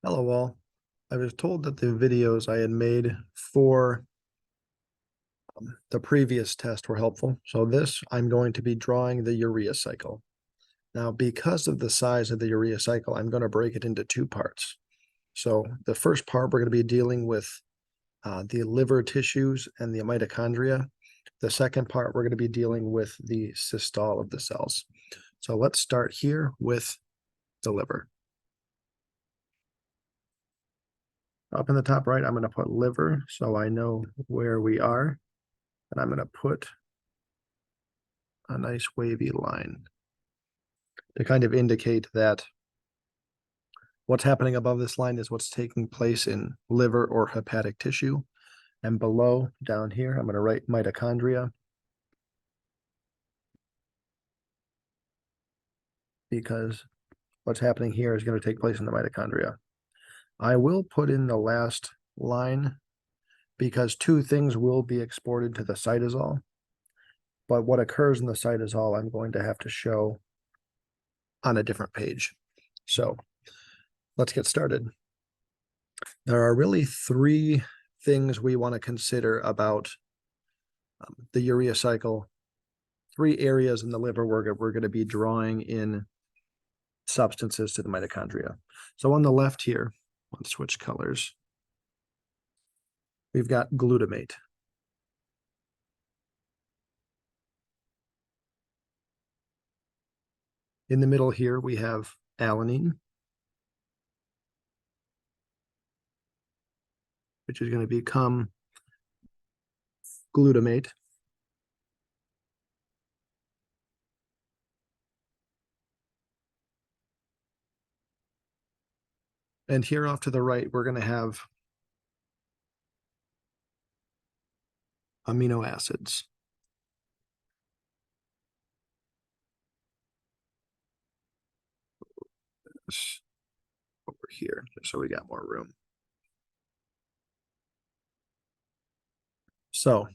Hello all. I was told that the videos I had made for the previous test were helpful. So this, I'm going to be drawing the urea cycle. Now, because of the size of the urea cycle, I'm going to break it into two parts. So the first part, we're going to be dealing with the liver tissues and the mitochondria. The second part, we're going to be dealing with the systole of the cells. So let's start here with the liver. Up in the top right, I'm going to put liver so I know where we are. And I'm going to put a nice wavy line to kind of indicate that what's happening above this line is what's taking place in liver or hepatic tissue. And below, down here, I'm going to write mitochondria, because what's happening here is going to take place in the mitochondria. I will put in the last line because two things will be exported to the cytosol, but what occurs in the cytosol I'm going to have to show on a different page. So let's get started. There are really three things we want to consider about the urea cycle. Three areas in the liver where we're going to be drawing in substances to the mitochondria. So on the left here, let's switch colors. We've got glutamate. In the middle here, we have alanine, which is going to become glutamate. And here off to the right, we're going to have amino acids. Over here, just so we got more room. So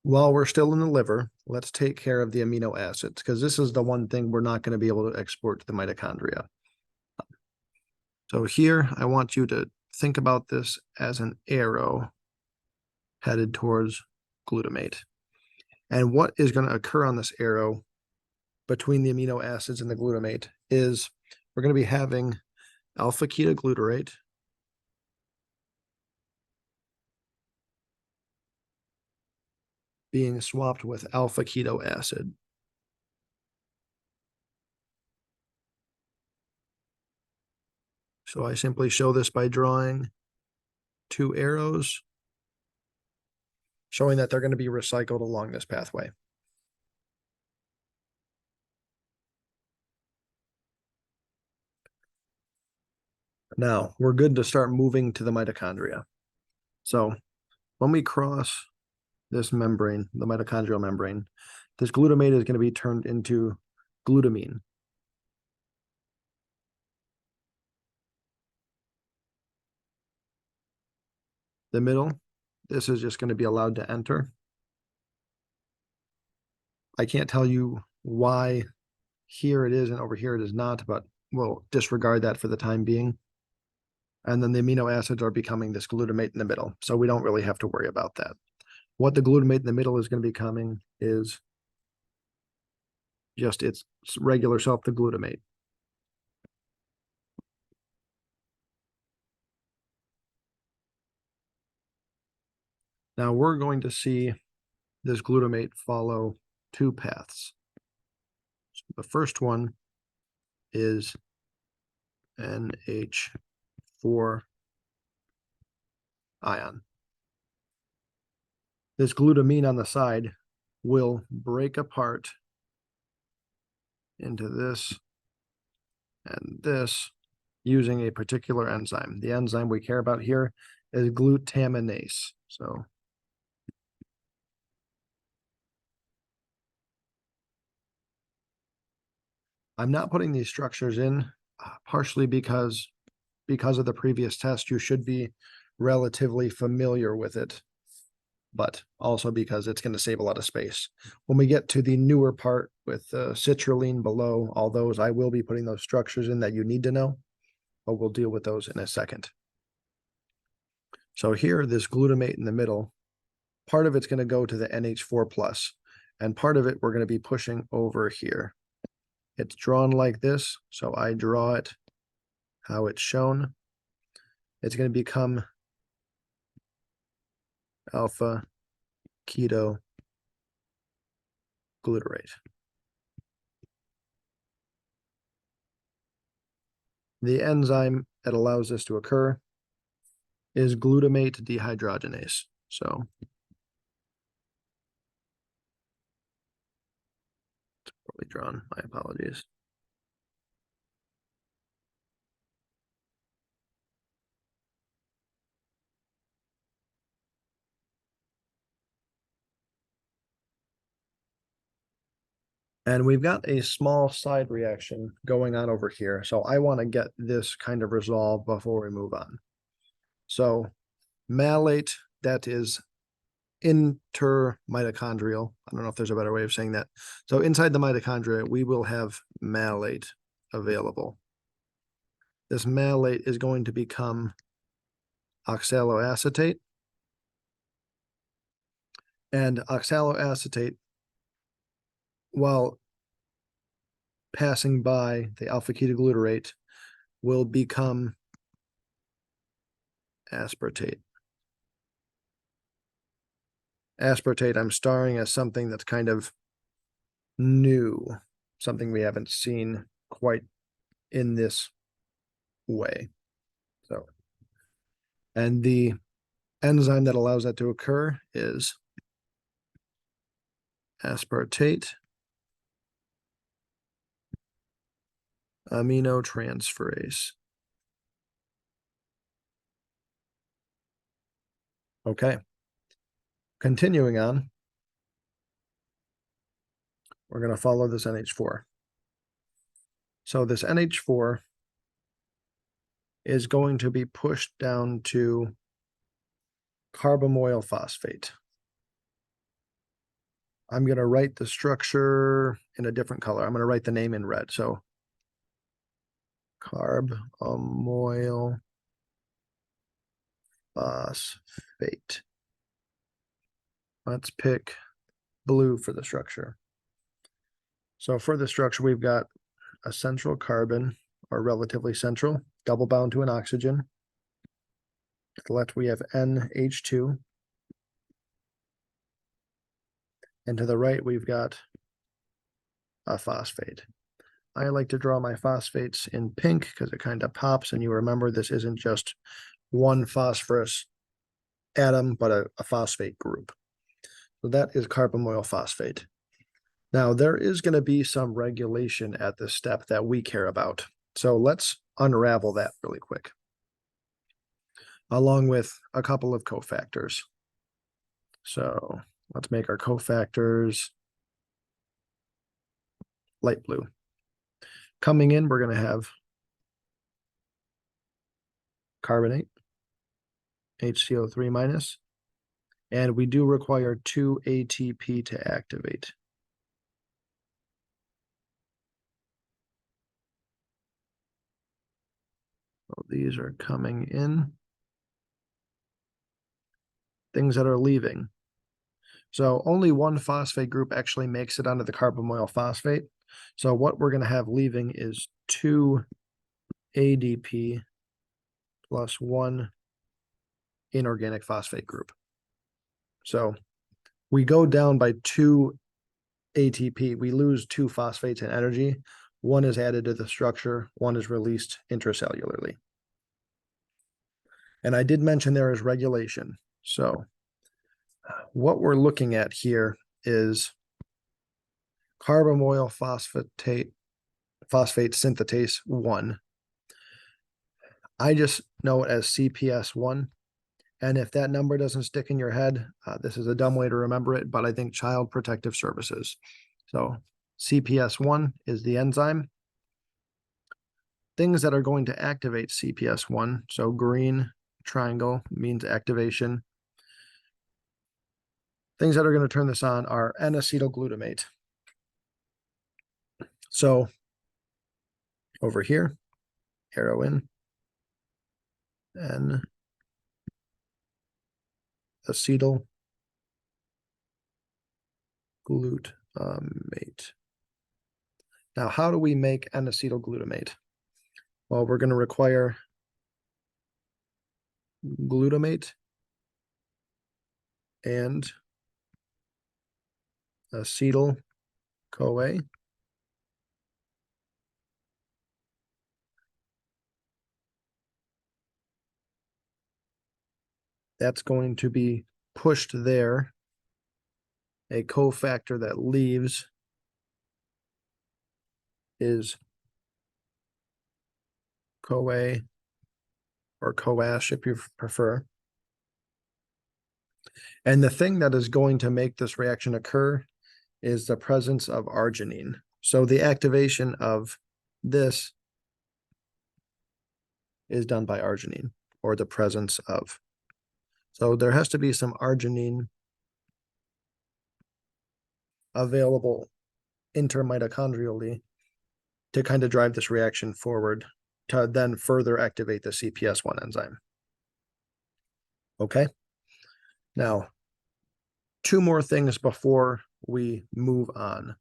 while we're still in the liver, let's take care of the amino acids, because this is the one thing we're not going to be able to export to the mitochondria. So here, I want you to think about this as an arrow headed towards glutamate. And what is going to occur on this arrow between the amino acids and the glutamate is we're going to be having alpha ketoglutarate being swapped with alpha keto acid. So I simply show this by drawing two arrows, showing that they're going to be recycled along this pathway. Now, we're good to start moving to the mitochondria. So when we cross this membrane, the mitochondrial membrane, this glutamate is going to be turned into glutamine. The middle, this is just going to be allowed to enter. I can't tell you why here it is and over here it is not, but we'll disregard that for the time being. And then the amino acids are becoming this glutamate in the middle, so we don't really have to worry about that. What the glutamate in the middle is going to be becoming is just its regular self, the glutamate. Now we're going to see this glutamate follow two paths. So the first one is NH4 ion. This glutamine on the side will break apart into this and this using a particular enzyme. The enzyme we care about here is glutaminase. So I'm not putting these structures in, partially because of the previous test, you should be relatively familiar with it, but also because it's going to save a lot of space. When we get to the newer part with citrulline below, all those, I will be putting those structures in that you need to know. but we'll deal with those in a second. So here, this glutamate in the middle, part of it's going to go to the NH4 plus, and part of it we're going to be pushing over here. It's drawn like this, so I draw it how it's shown. It's going to become alpha keto glutarate. The enzyme that allows this to occur is glutamate dehydrogenase. So it's poorly drawn, my apologies. And we've got a small side reaction going on over here. So I want to get this kind of resolved before we move on. So malate, that is intermitochondrial. I don't know if there's a better way of saying that. So inside the mitochondria, we will have malate available. This malate is going to become oxaloacetate. And oxaloacetate, while passing by the alpha ketoglutarate, will become aspartate. Aspartate, I'm starring as something that's kind of new, something we haven't seen quite in this way. So, and the enzyme that allows that to occur is aspartate aminotransferase. Okay. Continuing on, we're going to follow this NH4. So this NH4 is going to be pushed down to carbamoyl phosphate. I'm going to write the structure in a different color. I'm going to write the name in red. So carbamoyl phosphate. Let's pick blue for the structure. So for the structure, we've got a central carbon, or relatively central, double bound to an oxygen. To the left, we have NH2. And to the right, we've got a phosphate. I like to draw my phosphates in pink because it kind of pops, and you remember this isn't just one phosphorus atom, but a phosphate group. So that is carbamoyl phosphate. Now, there is going to be some regulation at this step that we care about. So let's unravel that really quick, along with a couple of cofactors. So let's make our cofactors light blue. Coming in, we're going to have carbonate, HCO3 minus, and we do require 2 ATP to activate. So these are coming in. Things that are leaving. So only one phosphate group actually makes it onto the carbamoyl phosphate. So what we're going to have leaving is 2 ADP plus 1 inorganic phosphate group. So we go down by 2 ATP. We lose 2 phosphates in energy. 1 is added to the structure, 1 is released intracellularly. And I did mention there is regulation. So what we're looking at here is carbamoyl phosphate synthetase 1. I just know it as CPS1. And if that number doesn't stick in your head, this is a dumb way to remember it, but I think Child Protective Services. So CPS1 is the enzyme. Things that are going to activate CPS1, so green triangle means activation. Things that are going to turn this on are N-acetylglutamate. So over here, arrow in, N acetyl glutamate. Now, how do we make N-acetyl glutamate? Well, we're going to require glutamate and acetyl CoA. That's going to be pushed there. A cofactor that leaves is CoA or CoAsh if you prefer. And the thing that is going to make this reaction occur is the presence of arginine. So the activation of this is done by arginine, or the presence of. So there has to be some arginine available intermitochondrially to kind of drive this reaction forward to then further activate the CPS1 enzyme. Okay. Now, two more things before we move on.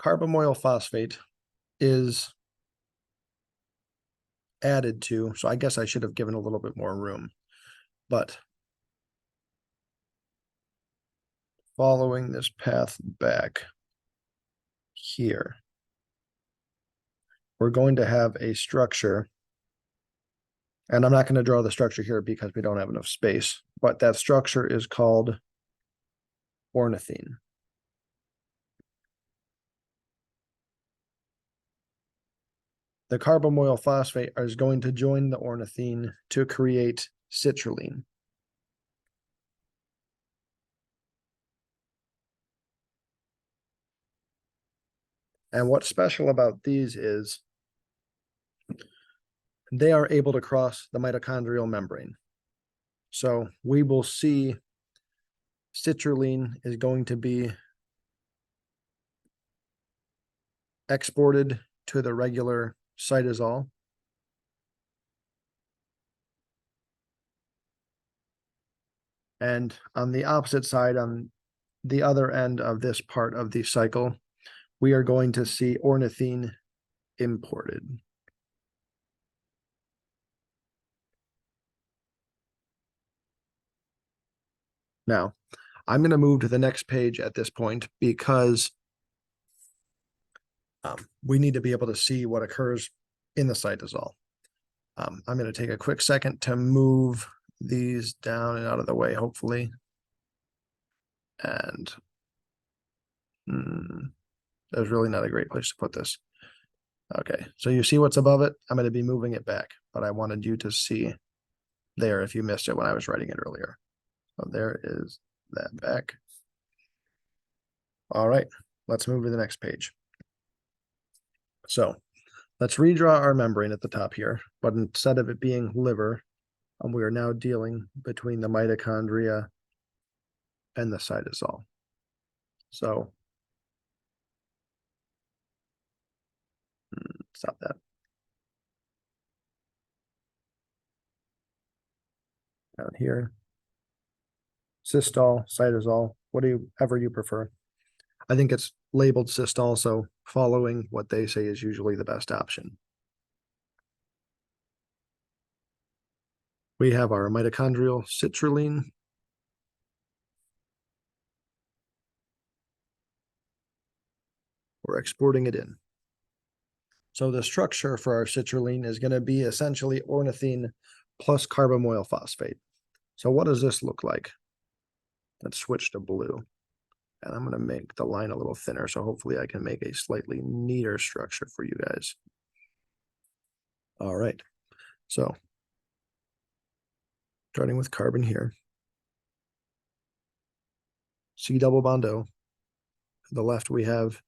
Carbamoyl phosphate is added to, so I guess I should have given a little bit more room, but following this path back here, we're going to have a structure, and I'm not going to draw the structure here because we don't have enough space, but that structure is called ornithine. The carbamoyl phosphate is going to join the ornithine to create citrulline. And what's special about these is they are able to cross the mitochondrial membrane. So we will see citrulline is going to be exported to the regular cytosol. And on the opposite side, on the other end of this part of the cycle, we are going to see ornithine imported. Now, I'm going to move to the next page at this point because we need to be able to see what occurs in the cytosol. I'm going to take a quick second to move these down and out of the way, hopefully. And there's really not a great place to put this. Okay, so you see what's above it? I'm going to be moving it back, but I wanted you to see there if you missed it when I was writing it earlier. So there is that back. All right, let's move to the next page. So let's redraw our membrane at the top here, but instead of it being liver, we are now dealing between the mitochondria and the cytosol. So stop that. Down here, systole, cytosol, whatever you prefer. I think it's labeled systole, so following what they say is usually the best option. We have our mitochondrial citrulline. We're exporting it in. So the structure for our citrulline is going to be essentially ornithine plus carbamoyl phosphate. So what does this look like? Let's switch to blue. And I'm going to make the line a little thinner, so hopefully I can make a slightly neater structure for you guys. All right. So starting with carbon here. C double bond O. To the left we have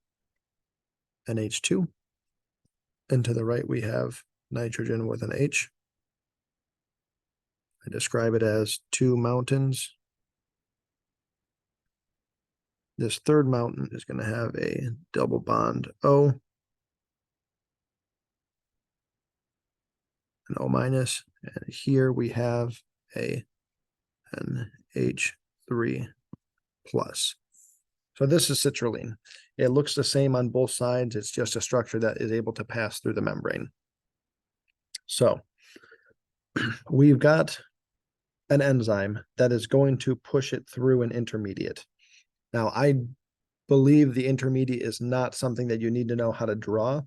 NH2. And to the right we have nitrogen with an H. I describe it as two mountains. This third mountain is going to have a double bond O, an O minus, and here we have an H3 plus. So this is citrulline. It looks the same on both sides. It's just a structure that is able to pass through the membrane. So we've got an enzyme that is going to push it through an intermediate. Now, I believe the intermediate is not something that you need to know how to draw,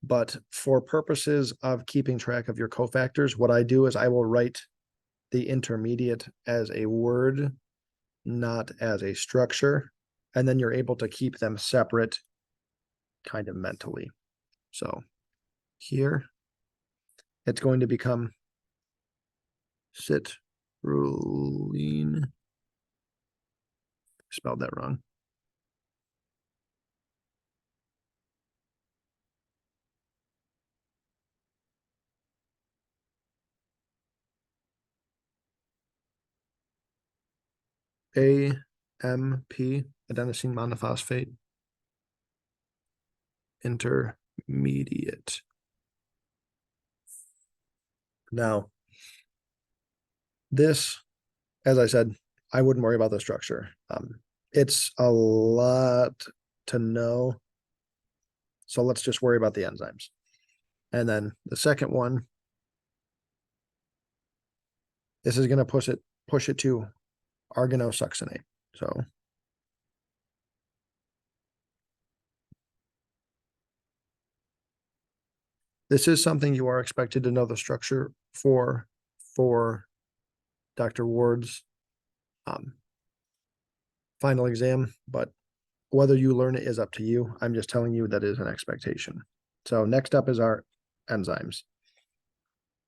but for purposes of keeping track of your cofactors, what I do is I will write the intermediate as a word, not as a structure, and then you're able to keep them separate kind of mentally. So here, it's going to become citrulline. Spelled that wrong. AMP, adenosine monophosphate, intermediate. Now, this, as I said, I wouldn't worry about the structure. It's a lot to know. So let's just worry about the enzymes. And then the second one, this is going to push it to arganosuccinate. So this is something you are expected to know the structure for Dr. Ward's final exam, but whether you learn it is up to you. I'm just telling you that is an expectation. So next up is our enzymes.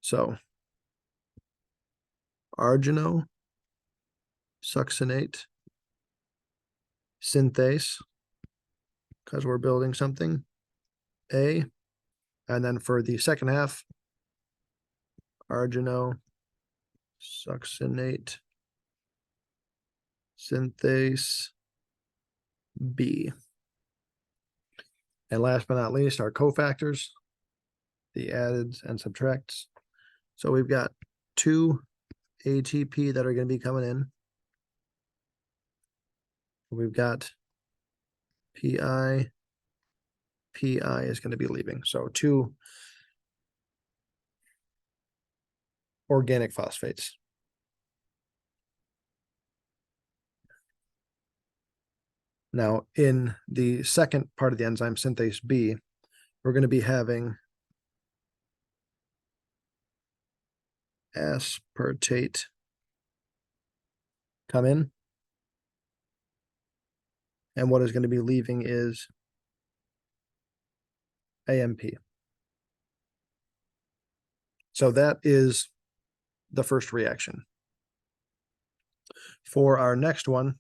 So arganosuccinate synthase, because we're building something, A, and then for the second half, arganosuccinate synthase B. And last but not least, our cofactors, the addeds and subtracts. So we've got 2 ATP that are going to be coming in. We've got PI is going to be leaving. So 2 organic phosphates. Now, in the second part of the enzyme, synthase B, we're going to be having aspartate come in. And what is going to be leaving is AMP. So that is the first reaction. For our next one,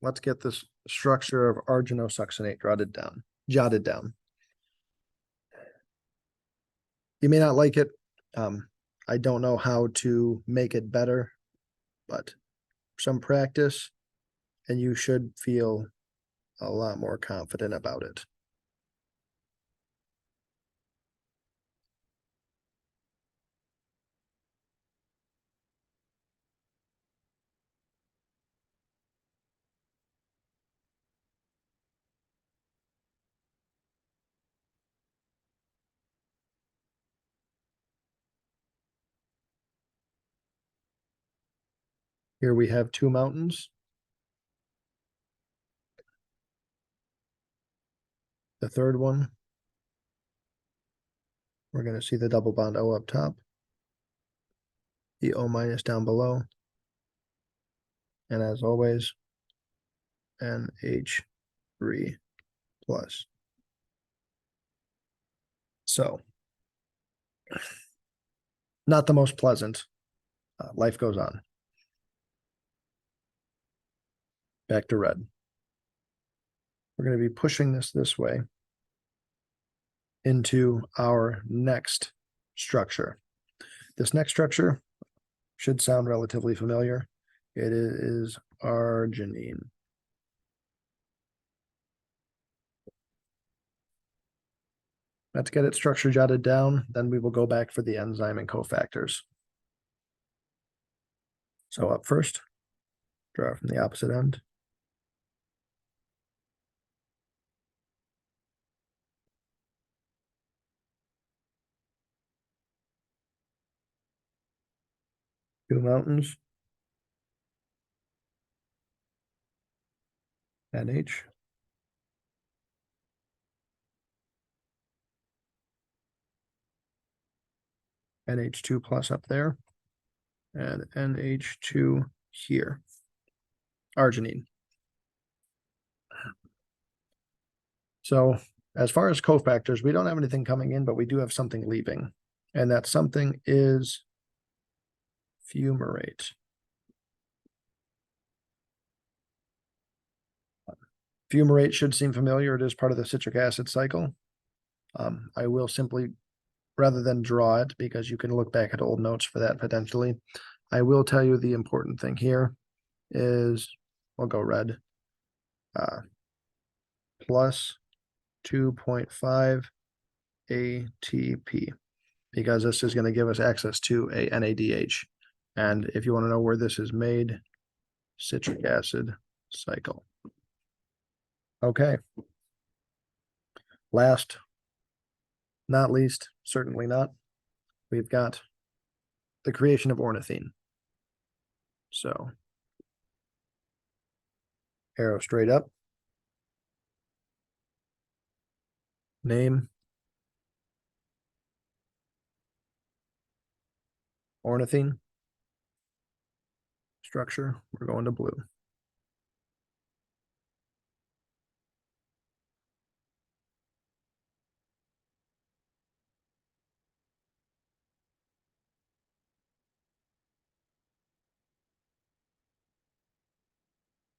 let's get this structure of arganosuccinate jotted down. You may not like it. I don't know how to make it better, but some practice and you should feel a lot more confident about it. Here we have 2 mountains. The third one, we're going to see the double bond O up top, the O minus down below, and as always, NH3 plus. So, not the most pleasant. Life goes on. Back to red. We're going to be pushing this way into our next structure. This next structure should sound relatively familiar. It is arginine. Let's get its structure jotted down, then we will go back for the enzyme and cofactors. So up first, draw from the opposite end. Two mountains. NH. NH2 plus up there. And NH2 here. Arginine. So as far as cofactors, we don't have anything coming in, but we do have something leaving. And that something is fumarate. Fumarate should seem familiar. It is part of the citric acid cycle. I will simply, rather than draw it, because you can look back at old notes for that potentially, I will tell you the important thing here is, I'll go red, plus 2.5 ATP, because this is going to give us access to a NADH. And if you want to know where this is made, citric acid cycle. Okay. Last, not least, certainly not, we've got the creation of ornithine. So, arrow straight up. Name. Ornithine. Structure, we're going to blue.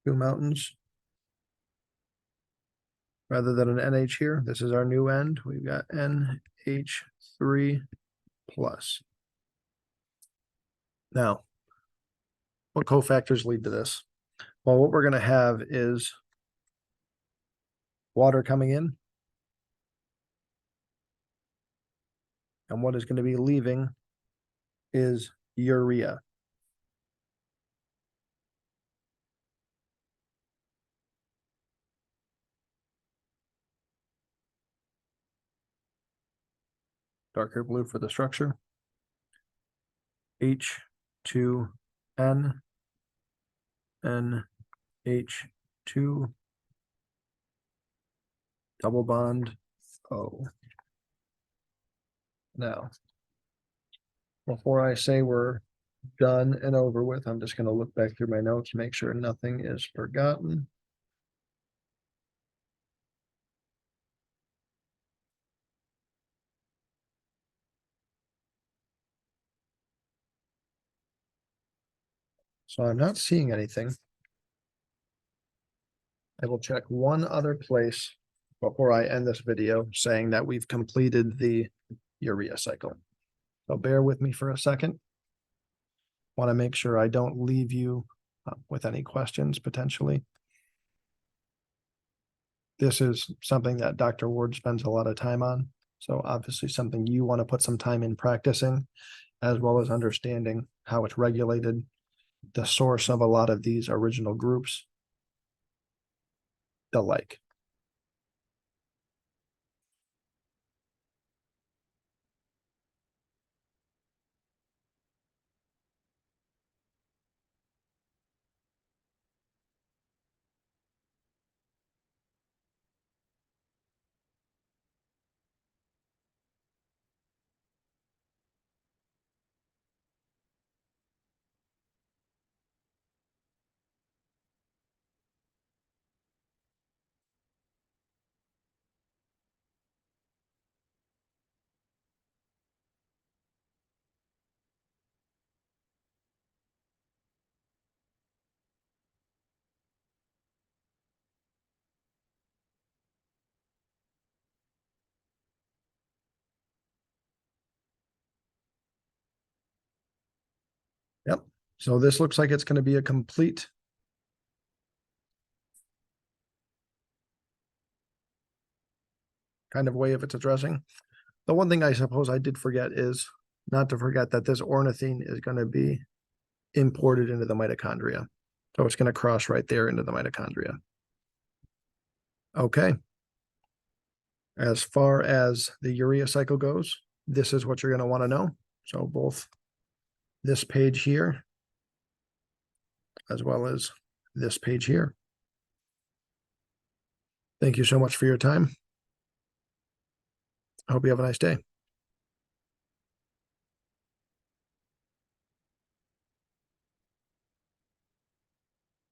Two mountains. Rather than an NH here, this is our new end. We've got NH3 plus. Now, what cofactors lead to this? Well, what we're going to have is water coming in. And what is going to be leaving is urea. Darker blue for the structure. H2N, NH2, double bond O. Now, before I say we're done and over with, I'm just going to look back through my notes, make sure nothing is forgotten. So I'm not seeing anything. I will check one other place before I end this video saying that we've completed the urea cycle. So bear with me for a second. Want to make sure I don't leave you with any questions potentially. This is something that Dr. Ward spends a lot of time on. So obviously something you want to put some time in practicing, as well as understanding how it's regulated, the source of a lot of these original groups, the like. Yep. So this looks like it's going to be a complete kind of way if it's addressing. The one thing I suppose I did forget is not to forget that this ornithine is going to be imported into the mitochondria. So it's going to cross right there into the mitochondria. Okay. As far as the urea cycle goes, this is what you're going to want to know. So both this page here, as well as this page here. Thank you so much for your time. I hope you have a nice day.